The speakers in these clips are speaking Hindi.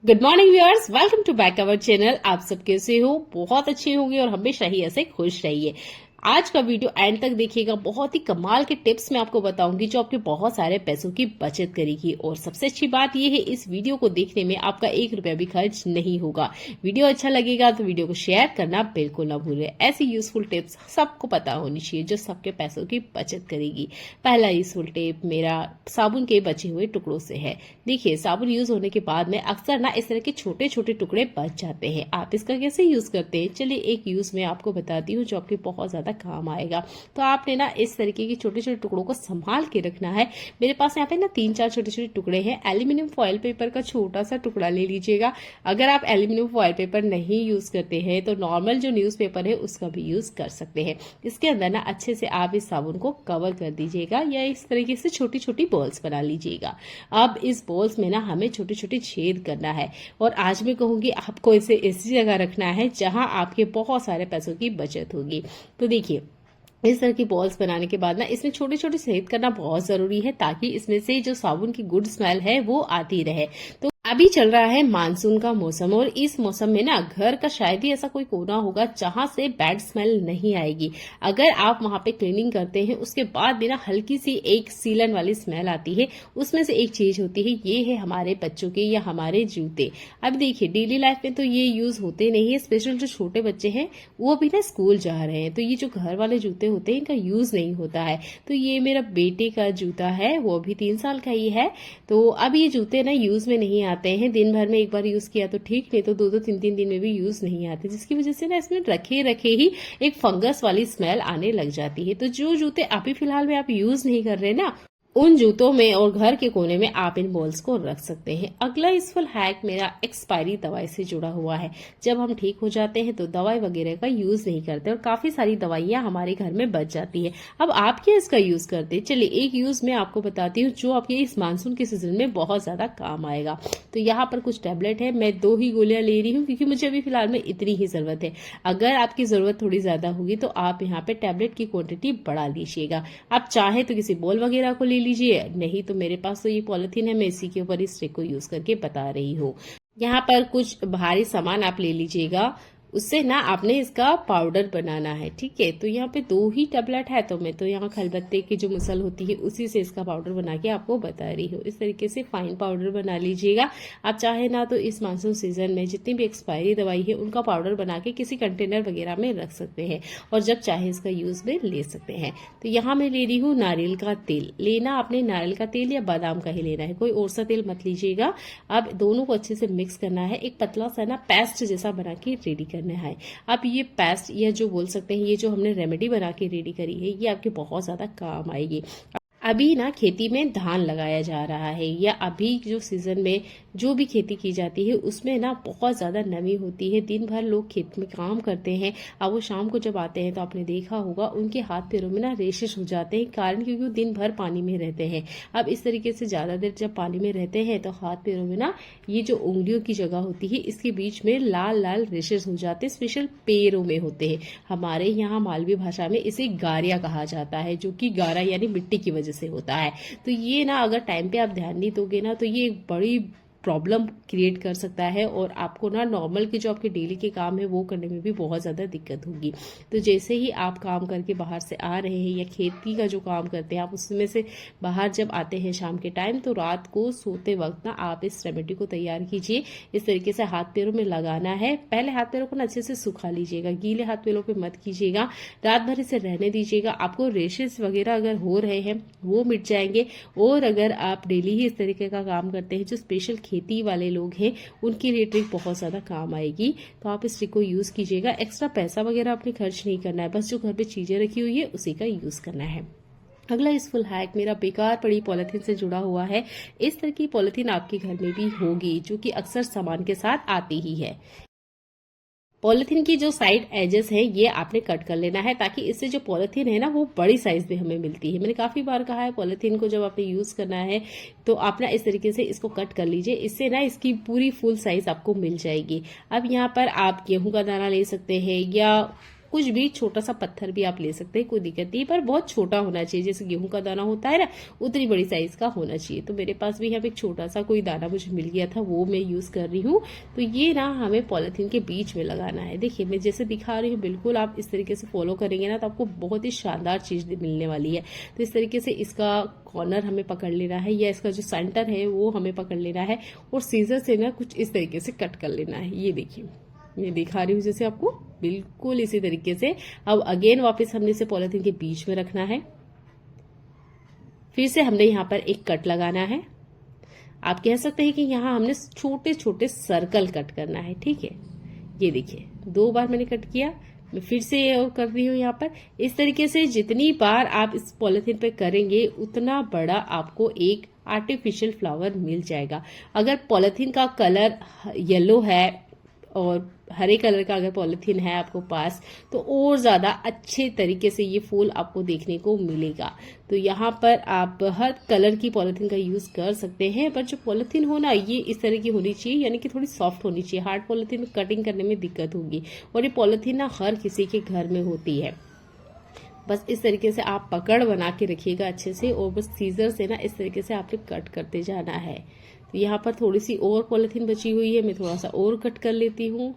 Good morning viewers, welcome to back our channel. आप सब कैसे हो? बहुत अच्छे होंगे और हमेशा ही ऐसे खुश रहिए। आज का वीडियो एंड तक देखिएगा। बहुत ही कमाल के टिप्स मैं आपको बताऊंगी जो आपके बहुत सारे पैसों की बचत करेगी। और सबसे अच्छी बात यह है, इस वीडियो को देखने में आपका 1 रुपया भी खर्च नहीं होगा। वीडियो अच्छा लगेगा तो वीडियो को शेयर करना बिल्कुल ना भूलें। ऐसी यूजफुल टिप्स सबको पता होनी चाहिए जो सबके पैसों की बचत करेगी। पहला यूजफुल टिप मेरा साबुन के बचे हुए टुकड़ों से है। देखिए, साबुन यूज होने के बाद में अक्सर ना इस तरह के छोटे छोटे टुकड़े बच जाते हैं। आप इसका कैसे यूज करते हैं, चलिए एक यूज मैं आपको बताती हूँ जो आपके बहुत ज्यादा काम आएगा। तो आपने ना इस तरीके के छोटे छोटे टुकड़ों को संभाल के रखना है। मेरे पास यहाँ पे ना 3-4 छोटे छोटे टुकड़े हैं। एल्यूमिनियम फॉयल पेपर का छोटा सा टुकड़ा ले लीजिएगा। अगर आप एल्यूमिनियम फॉयल पेपर नहीं यूज करते हैं तो नॉर्मल जो न्यूज पेपर है उसका भी यूज कर सकते हैं। इसके अंदर ना अच्छे से आप इस साबुन को कवर कर दीजिएगा या इस तरीके से छोटी छोटी बॉल्स बना लीजिएगा। अब इस बॉल्स में ना हमें छोटे छोटे छेद करना है और आज मैं कहूंगी आपको इसे ऐसी जगह रखना है जहां आपके बहुत सारे पैसों की बचत होगी। तो देखिए, इस तरह की बॉल्स बनाने के बाद ना इसमें छोटे छोटे छेद करना बहुत जरूरी है ताकि इसमें से जो साबुन की गुड स्मेल है वो आती रहे। तो अभी चल रहा है मानसून का मौसम और इस मौसम में ना घर का शायद ही ऐसा कोई कोना होगा जहां से बैड स्मेल नहीं आएगी। अगर आप वहां पे क्लीनिंग करते हैं उसके बाद भी ना हल्की सी एक सीलन वाली स्मेल आती है, उसमें से एक चीज होती है, ये है हमारे बच्चों के या हमारे जूते। अब देखिए, डेली लाइफ में तो ये यूज होते नहीं है, स्पेशल जो छोटे बच्चे हैं वो भी ना स्कूल जा रहे हैं तो ये जो घर वाले जूते होते हैं इनका यूज नहीं होता है। तो ये मेरा बेटे का जूता है, वो भी 3 साल का ही है। तो अब ये जूते ना यूज में नहीं आते हैं। दिन भर में एक बार यूज किया तो ठीक, नहीं तो 2-2 3-3 दिन में भी यूज नहीं आते, जिसकी वजह से ना इसमें रखे रखे ही एक फंगस वाली स्मेल आने लग जाती है। तो जो जूते अभी फिलहाल में आप यूज नहीं कर रहे ना, उन जूतों में और घर के कोने में आप इन बॉल्स को रख सकते हैं। अगला यूजफुल हैक मेरा एक्सपायरी दवाई से जुड़ा हुआ है। जब हम ठीक हो जाते हैं तो दवाई वगैरह का यूज नहीं करते और काफी सारी दवाइयां हमारे घर में बच जाती है। अब आप क्या इसका यूज करते हैं, चलिए एक यूज मैं आपको बताती हूँ जो आपके इस मानसून के सीजन में बहुत ज्यादा काम आएगा। तो यहाँ पर कुछ टैबलेट है, मैं 2 ही गोलियां ले रही हूँ क्योंकि मुझे अभी फिलहाल में इतनी ही जरूरत है। अगर आपकी जरूरत थोड़ी ज्यादा होगी तो आप यहाँ पे टैबलेट की क्वांटिटी बढ़ा लीजिएगा। आप चाहे तो किसी बॉल वगैरह को ले लीजिए, नहीं तो मेरे पास तो ये पॉलिथीन है, मैं इसी के ऊपर इस ट्रिक को यूज करके बता रही हूँ। यहाँ पर कुछ भारी सामान आप ले लीजिएगा, उससे ना आपने इसका पाउडर बनाना है। ठीक है, तो यहाँ पे 2 ही टैबलेट है तो मैं तो यहाँ खलबत्ते की जो मुसल होती है उसी से इसका पाउडर बना के आपको बता रही हूँ। इस तरीके से फाइन पाउडर बना लीजिएगा। आप चाहे ना तो इस मानसून सीजन में जितनी भी एक्सपायरी दवाई है उनका पाउडर बना के किसी कंटेनर वगैरह में रख सकते हैं और जब चाहे इसका यूज में ले सकते हैं। तो यहाँ मैं ले रही हूँ नारियल का तेल। लेना आपने नारियल का तेल या बादाम का ही लेना है, कोई और सा तेल मत लीजिएगा। अब दोनों को अच्छे से मिक्स करना है, एक पतला सा ना पेस्ट जैसा बना के रेडी करना है। अब ये पेस्ट या जो बोल सकते हैं ये जो हमने रेमेडी बना के रेडी करी है ये आपके बहुत ज्यादा काम आएगी। अभी ना खेती में धान लगाया जा रहा है या अभी जो सीजन में जो भी खेती की जाती है उसमें ना बहुत ज्यादा नमी होती है। दिन भर लोग खेत में काम करते हैं, अब वो शाम को जब आते हैं तो आपने देखा होगा उनके हाथ पैरों में ना रेशेस हो जाते हैं, कारण क्योंकि वो दिन भर पानी में रहते हैं। अब इस तरीके से ज्यादा देर जब पानी में रहते हैं तो हाथ पैरों में ना ये जो उंगलियों की जगह होती है इसके बीच में लाल लाल रेशेस हो जाते हैं, स्पेशल पैरों में होते हैं। हमारे यहाँ मालवी भाषा में इसे गारिया कहा जाता है, जो कि गारा यानी मिट्टी की वजह से होता है। तो ये ना अगर टाइम पे आप ध्यान नहीं दोगे ना तो ये एक बड़ी प्रॉब्लम क्रिएट कर सकता है और आपको ना नॉर्मल के जो आपके डेली के काम है वो करने में भी बहुत ज़्यादा दिक्कत होगी। तो जैसे ही आप काम करके बाहर से आ रहे हैं या खेती का जो काम करते हैं आप उसमें से बाहर जब आते हैं शाम के टाइम, तो रात को सोते वक्त ना आप इस रेमेडी को तैयार कीजिए। इस तरीके से हाथ पैरों में लगाना है। पहले हाथ पैरों को ना अच्छे से सुखा लीजिएगा, गीले हाथ पैरों पर मत कीजिएगा, रात भर इसे रहने दीजिएगा। आपको रेशेस वगैरह अगर हो रहे हैं वो मिट जाएंगे। और अगर आप डेली ही इस तरीके का काम करते हैं, जो स्पेशल खेती वाले लोग हैं उनके लिए ट्रिक बहुत ज्यादा काम आएगी। तो आप इस ट्रिक को यूज कीजिएगा। एक्स्ट्रा पैसा वगैरह आपने खर्च नहीं करना है, बस जो घर पे चीजें रखी हुई है उसी का यूज करना है। अगला यूजफुल हैक मेरा बेकार पड़ी पॉलिथीन से जुड़ा हुआ है। इस तरह की पॉलिथीन आपके घर में भी होगी जो कि अक्सर सामान के साथ आती ही है। पॉलिथीन की जो साइड एजेस है ये आपने कट कर लेना है ताकि इससे जो पॉलिथीन है ना वो बड़ी साइज में हमें मिलती है। मैंने काफी बार कहा है पॉलिथीन को जब आपने यूज करना है तो आप ना इस तरीके से इसको कट कर लीजिए, इससे ना इसकी पूरी फुल साइज आपको मिल जाएगी। अब यहाँ पर आप गेहूं का दाना ले सकते हैं या कुछ भी छोटा सा पत्थर भी आप ले सकते हैं, कोई दिक्कत नहीं, पर बहुत छोटा होना चाहिए, जैसे गेहूं का दाना होता है ना, उतनी बड़ी साइज का होना चाहिए। तो मेरे पास भी यहाँ पे एक छोटा सा कोई दाना मुझे मिल गया था, वो मैं यूज कर रही हूँ। तो ये ना हमें पॉलिथीन के बीच में लगाना है। देखिए मैं जैसे दिखा रही हूँ, बिल्कुल आप इस तरीके से फॉलो करेंगे ना तो आपको बहुत ही शानदार चीज मिलने वाली है। तो इस तरीके से इसका कॉर्नर हमें पकड़ लेना है, या इसका जो सेंटर है वो हमें पकड़ लेना है, और सीजर से ना कुछ इस तरीके से कट कर लेना है। ये देखिए मैं दिखा रही हूँ जैसे आपको, बिल्कुल इसी तरीके से। अब अगेन वापस हमने इसे पॉलिथीन के बीच में रखना है, फिर से हमने यहाँ पर एक कट लगाना है। आप कह सकते हैं कि यहाँ हमने छोटे छोटे सर्कल कट करना है, ठीक है। ये देखिए 2 बार मैंने कट किया, मैं फिर से और कर रही हूँ यहाँ पर। इस तरीके से जितनी बार आप इस पॉलिथीन पे करेंगे उतना बड़ा आपको एक आर्टिफिशियल फ्लावर मिल जाएगा। अगर पॉलिथीन का कलर येलो है और हरे कलर का अगर पॉलिथीन है आपको पास, तो और ज्यादा अच्छे तरीके से ये फूल आपको देखने को मिलेगा। तो यहाँ पर आप हर कलर की पॉलिथीन का यूज कर सकते हैं, पर जो पॉलिथीन हो ना ये इस तरह की होनी चाहिए, यानी कि थोड़ी सॉफ्ट होनी चाहिए। हार्ड पॉलिथीन में कटिंग करने में दिक्कत होगी, और ये पॉलिथीन ना हर किसी के घर में होती है। बस इस तरीके से आप पकड़ बना के रखिएगा अच्छे से, और बस सीजर से ना इस तरीके से आपने कट करते जाना है। तो यहाँ पर थोड़ी सी और पॉलिथीन बची हुई है, मैं थोड़ा सा और कट कर लेती हूँ।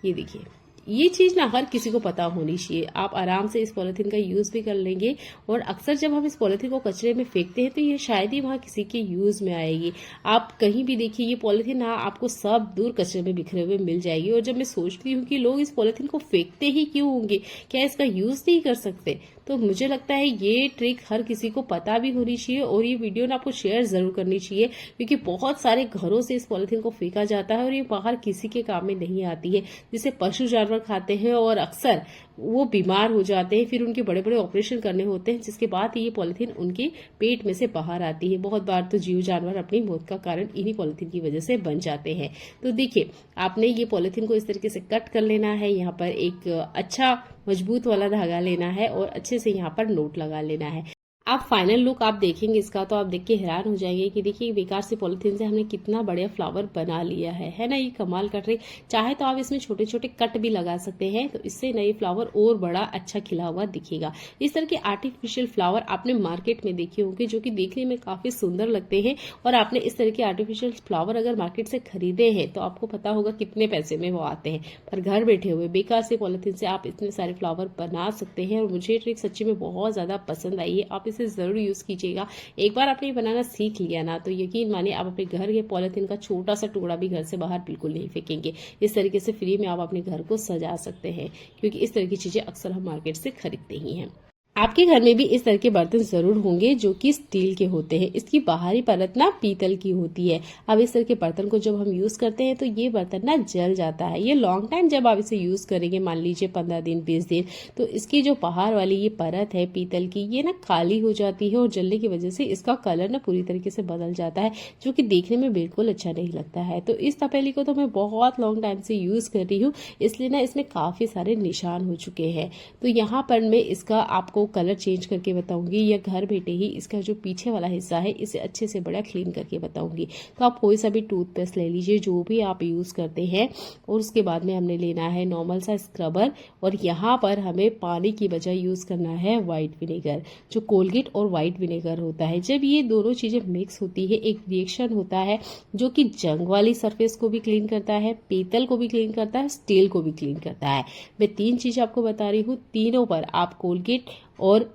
ये देखिए ये चीज ना हर किसी को पता होनी चाहिए। आप आराम से इस पॉलिथीन का यूज भी कर लेंगे, और अक्सर जब हम इस पॉलिथीन को कचरे में फेंकते हैं तो ये शायद ही वहां किसी के यूज में आएगी। आप कहीं भी देखिए ये पॉलिथीन ना आपको सब दूर कचरे में बिखरे हुए मिल जाएगी। और जब मैं सोचती हूँ कि लोग इस पॉलिथीन को फेंकते ही क्यों होंगे, क्या इसका यूज नहीं कर सकते, तो मुझे लगता है ये ट्रिक हर किसी को पता भी होनी चाहिए, और ये वीडियो ना आपको शेयर जरूर करनी चाहिए, क्योंकि बहुत सारे घरों से इस पॉलिथीन को फेंका जाता है और ये बाहर किसी के काम में नहीं आती है। जिसे पशु जानवर खाते हैं और अक्सर वो बीमार हो जाते हैं, फिर उनके बड़े बड़े ऑपरेशन करने होते हैं, जिसके बाद ये पॉलिथीन उनके पेट में से बाहर आती है। बहुत बार तो जीव जानवर अपनी मौत का कारण इन्हीं पॉलिथीन की वजह से बन जाते हैं। तो देखिए आपने ये पॉलिथीन को इस तरीके से कट कर लेना है, यहाँ पर एक अच्छा मजबूत वाला धागा लेना है, और अच्छे से यहाँ पर नोट लगा लेना है। आप फाइनल लुक आप देखेंगे इसका तो आप देख के हैरान हो जाएंगे कि देखिए बेकार से पॉलिथीन से हमने कितना बढ़िया फ्लावर बना लिया है ना। ये कमाल कट रही। चाहे तो आप इसमें छोटे छोटे कट भी लगा सकते हैं, तो इससे नए फ्लावर और बड़ा अच्छा खिला हुआ दिखेगा। इस तरह के आर्टिफिशियल फ्लावर आपने मार्केट में देखे होंगे, जो कि देखने में काफी सुंदर लगते हैं, और आपने इस तरह के आर्टिफिशियल फ्लावर अगर मार्केट से खरीदे हैं तो आपको पता होगा कितने पैसे में वो आते हैं। पर घर बैठे हुए बेकार से पॉलिथीन से आप इतने सारे फ्लावर बना सकते हैं, और मुझे ट्रिक सच्ची में बहुत ज्यादा पसंद आई है। आप इसे जरूर यूज कीजिएगा। एक बार आपने बनाना सीख लिया ना तो यकीन मानिए आप अपने घर के पॉलिथीन का छोटा सा टुकड़ा भी घर से बाहर बिल्कुल नहीं फेंकेंगे। इस तरीके से फ्री में आप अपने घर को सजा सकते हैं, क्योंकि इस तरह की चीजें अक्सर हम मार्केट से खरीदते ही हैं। आपके घर में भी इस तरह के बर्तन जरूर होंगे जो कि स्टील के होते हैं। इसकी बाहरी परत ना पीतल की होती है। अब इस तरह के बर्तन को जब हम यूज करते हैं तो ये बर्तन ना जल जाता है। ये लॉन्ग टाइम जब आप इसे यूज करेंगे, मान लीजिए 15 दिन 20 दिन, तो इसकी जो बाहर वाली ये परत है पीतल की, ये ना काली हो जाती है, और जलने की वजह से इसका कलर ना पूरी तरीके से बदल जाता है, जो कि देखने में बिल्कुल अच्छा नहीं लगता है। तो इस तपेली को तो मैं बहुत लॉन्ग टाइम से यूज कर रही हूँ, इसलिए ना इसमें काफी सारे निशान हो चुके हैं। तो यहाँ पर मैं इसका आपको कलर चेंज करके बताऊंगी, या घर बैठे ही इसका जो पीछे वाला हिस्सा है इसे अच्छे से बड़ा क्लीन करके बताऊंगी। तो आप कोई सा भी टूथपेस्ट ले लीजिए जो भी आप यूज करते हैं, और उसके बाद में हमने लेना है नॉर्मल सा स्क्रबर, और यहाँ पर हमें पानी की बजाय यूज करना है व्हाइट विनेगर, जो कोलगेट और व्हाइट विनेगर होता है। जब ये दोनों चीजें मिक्स होती है एक रिएक्शन होता है जो कि जंग वाली सरफेस को भी क्लीन करता है, पीतल को भी क्लीन करता है, स्टील को भी क्लीन करता है। मैं 3 चीज आपको बता रही हूँ, तीनों पर आप कोलगेट और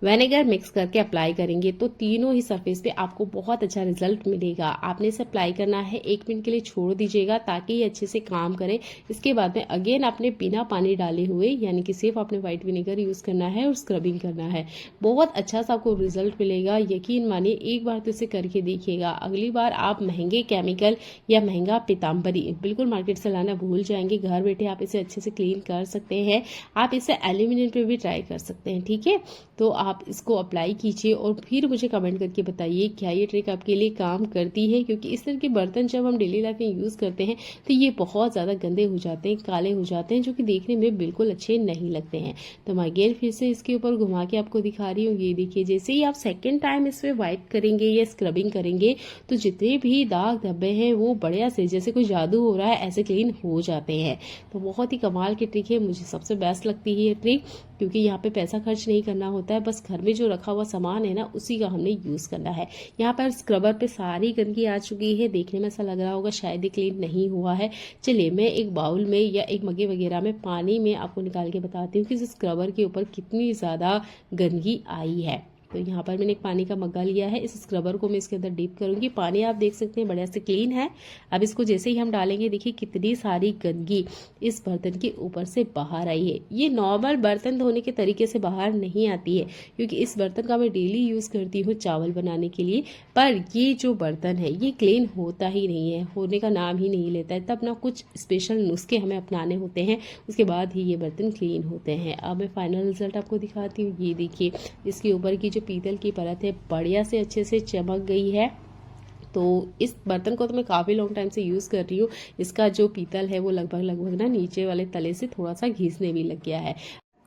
विनेगर मिक्स करके अप्लाई करेंगे तो तीनों ही सरफेस पे आपको बहुत अच्छा रिजल्ट मिलेगा। आपने इसे अप्लाई करना है, 1 मिनट के लिए छोड़ दीजिएगा ताकि ये अच्छे से काम करे। इसके बाद में अगेन आपने बिना पानी डाले हुए, यानी कि सिर्फ आपने व्हाइट विनेगर यूज करना है और स्क्रबिंग करना है। बहुत अच्छा सा आपको रिजल्ट मिलेगा, यकीन मानिए। एक बार तो इसे करके देखिएगा, अगली बार आप महंगे केमिकल या महंगा पीताम्बरी बिल्कुल मार्केट से लाना भूल जाएंगे। घर बैठे आप इसे अच्छे से क्लीन कर सकते हैं। आप इसे एल्यूमिनियम पे भी ट्राई कर सकते हैं, ठीक है। तो आप इसको अप्लाई कीजिए और फिर मुझे कमेंट करके बताइए क्या ये ट्रिक आपके लिए काम करती है, क्योंकि इस तरह के बर्तन जब हम डेली लाइफ में यूज़ करते हैं तो ये बहुत ज़्यादा गंदे हो जाते हैं, काले हो जाते हैं, जो कि देखने में बिल्कुल अच्छे नहीं लगते हैं। तो मैं अगेन फिर से इसके ऊपर घुमा के आपको दिखा रही हूँ। ये देखिए, जैसे ही आप सेकेंड टाइम इस पर वाइप करेंगे या स्क्रबिंग करेंगे तो जितने भी दाग धब्बे हैं वो बढ़िया से जैसे कोई जादू हो रहा है ऐसे क्लीन हो जाते हैं। तो बहुत ही कमाल की ट्रिक है, मुझे सबसे बेस्ट लगती है ये ट्रिक, क्योंकि यहाँ पे पैसा खर्च नहीं करना होता है, बस घर में जो रखा हुआ सामान है ना उसी का हमने यूज़ करना है। यहाँ पर स्क्रबर पे सारी गंदगी आ चुकी है, देखने में ऐसा लग रहा होगा शायद ये क्लीन नहीं हुआ है। चलिए मैं एक बाउल में या एक मग्गे वगैरह में पानी में आपको निकाल के बताती हूँ कि इस स्क्रबर के ऊपर कितनी ज़्यादा गंदगी आई है। तो यहाँ पर मैंने एक पानी का मग्गा लिया है, इस स्क्रबर को मैं इसके अंदर डीप करूंगी। पानी आप देख सकते हैं बढ़िया से क्लीन है। अब इसको जैसे ही हम डालेंगे देखिए कितनी सारी गंदगी इस बर्तन के ऊपर से बाहर आई है। ये नॉर्मल बर्तन धोने के तरीके से बाहर नहीं आती है, क्योंकि इस बर्तन का मैं डेली यूज़ करती हूँ चावल बनाने के लिए। पर ये जो बर्तन है ये क्लीन होता ही नहीं है, होने का नाम ही नहीं लेता है। तब ना कुछ स्पेशल नुस्खे हमें अपनाने होते हैं, उसके बाद ही ये बर्तन क्लीन होते हैं। अब मैं फाइनल रिजल्ट आपको दिखाती हूँ। ये देखिए, इसके ऊपर की पीतल की परत है बढ़िया से अच्छे से चमक गई है। तो इस बर्तन को तो मैं काफ़ी लॉन्ग टाइम से यूज़ कर रही हूँ। इसका जो पीतल है वो लगभग ना नीचे वाले तले से थोड़ा सा घिसने भी लग गया है।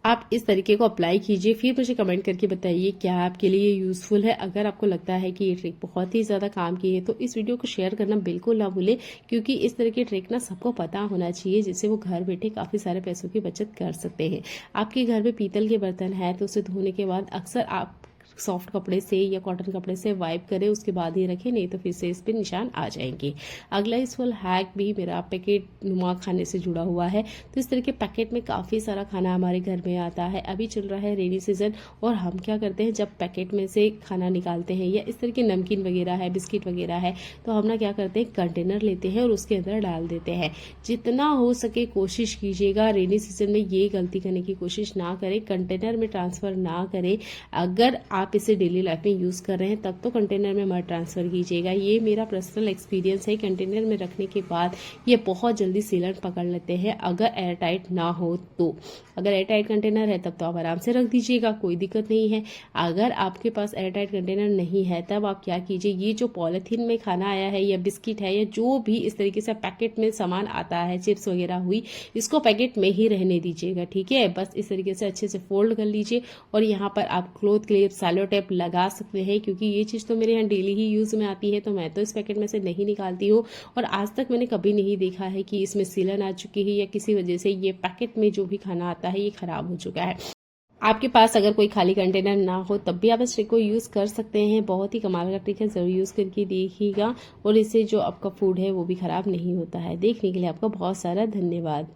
आप इस तरीके को अप्लाई कीजिए, फिर मुझे कमेंट करके बताइए क्या आपके लिए यूज़फुल है। अगर आपको लगता है कि ये ट्रिक बहुत ही ज़्यादा काम की है तो इस वीडियो को शेयर करना बिल्कुल ना भूलें, क्योंकि इस तरह की ट्रिक ना सबको पता होना चाहिए, जिससे वो घर बैठे काफ़ी सारे पैसों की बचत कर सकते हैं। आपके घर में पीतल के बर्तन है तो उसे धोने के बाद अक्सर आप सॉफ्ट कपड़े से या कॉटन कपड़े से वाइप करें, उसके बाद ही रखें, नहीं तो फिर से इस पे निशान आ जाएंगे। अगला यूजफुल हैक भी मेरा पैकेट नुमा खाने से जुड़ा हुआ है। तो इस तरह के पैकेट में काफ़ी सारा खाना हमारे घर में आता है। अभी चल रहा है रेनी सीजन, और हम क्या करते हैं जब पैकेट में से खाना निकालते हैं या इस तरह के नमकीन वगैरह है, बिस्किट वगैरह है, तो हम ना क्या करते हैं कंटेनर लेते हैं और उसके अंदर डाल देते हैं। जितना हो सके कोशिश कीजिएगा रेनी सीजन में ये गलती करने की कोशिश ना करें, कंटेनर में ट्रांसफ़र ना करें। अगर आप इसे डेली लाइफ में यूज़ कर रहे हैं तब तो कंटेनर में मत ट्रांसफ़र कीजिएगा। ये मेरा पर्सनल एक्सपीरियंस है। कंटेनर में रखने के बाद ये बहुत जल्दी सीलन पकड़ लेते हैं, अगर एयर टाइट ना हो तो। अगर एयर टाइट कंटेनर है तब तो आप आराम से रख दीजिएगा, कोई दिक्कत नहीं है। अगर आपके पास एयर टाइट कंटेनर नहीं है तब आप क्या कीजिए, ये जो पॉलीथीन में खाना आया है या बिस्किट है या जो भी इस तरीके से पैकेट में सामान आता है, चिप्स वगैरह हुई, इसको पैकेट में ही रहने दीजिएगा, ठीक है। बस इस तरीके से अच्छे से फोल्ड कर लीजिए और यहाँ पर आप क्लॉथ क्लिप, सैलो टेप लगा सकते हैं, क्योंकि ये चीज़ तो मेरे यहाँ डेली ही यूज़ में आती है, तो मैं तो इस पैकेट में से नहीं निकालती हूँ। और आज तक मैंने कभी नहीं देखा है कि इसमें सीलन आ चुकी है या किसी वजह से ये पैकेट में जो भी खाना आता है ये खराब हो चुका है। आपके पास अगर कोई खाली कंटेनर ना हो तब भी आप इस ट्रिक को यूज़ कर सकते हैं। बहुत ही कमाल का ट्रिक है, ज़रूर यूज़ करके देखिएगा और इससे जो आपका फूड है वो भी ख़राब नहीं होता है। देखने के लिए आपका बहुत सारा धन्यवाद।